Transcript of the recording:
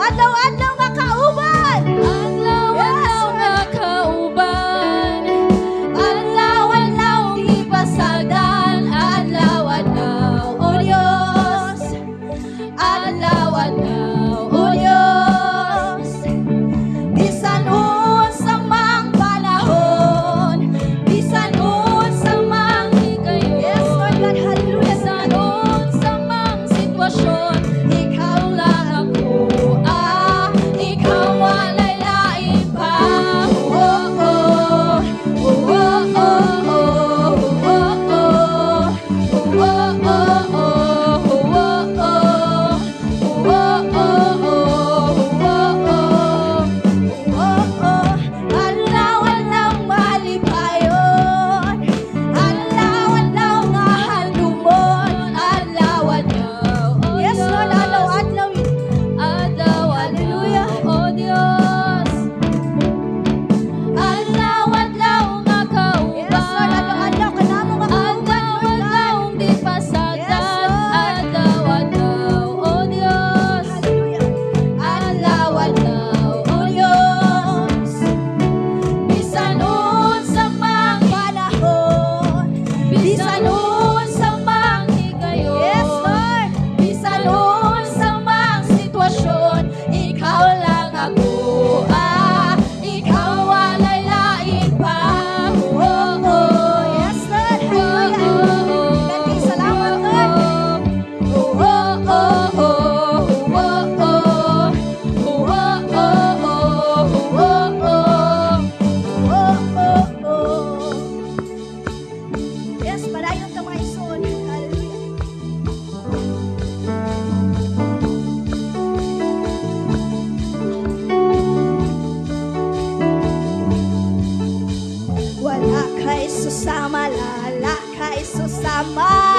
Adlaw-adlaw nga kauban. Adlaw-adlaw nga kauban. Adlaw-adlaw ipasagdan. Adlaw-adlaw, O Diyos. Adlaw-adlaw, O Diyos. Bisan unsa mang panahon, bisan unsa mang higayon. Yes, Lord God, hallelujah. Bisan unsa mang sitwasyon, ikaw lang ako. Ikaw walay lain pa. Adlaw-adlaw malipayon. Adlaw-adlaw nga handumon. Adlaw-adlaw, Yes, Lord, adlaw-adlaw. Adlaw-adlaw, O Diyos. Adlaw-adlaw nga kauban. Yes, Lord, adlaw-adlaw kanamo nga kauban, Lord God. Adlaw-adlaw di pasagdan. Yes, Lord. Adlaw-adlaw, O Diyos. Hallelujah. Adlaw-adlaw, O Diyos. Bisan unsa mang Panahon. bisan unsa mang higayon. Yes, Lord. Bisan unsa mang sitwasyon, ikaw lang ako. Ikaw walay lain pa. Yes, Lord. Hallelujah. Ganti salamat, Lord. Yes, padayon ta mga igsoon. Hallelujah. Wala kay susama, lala kay susama.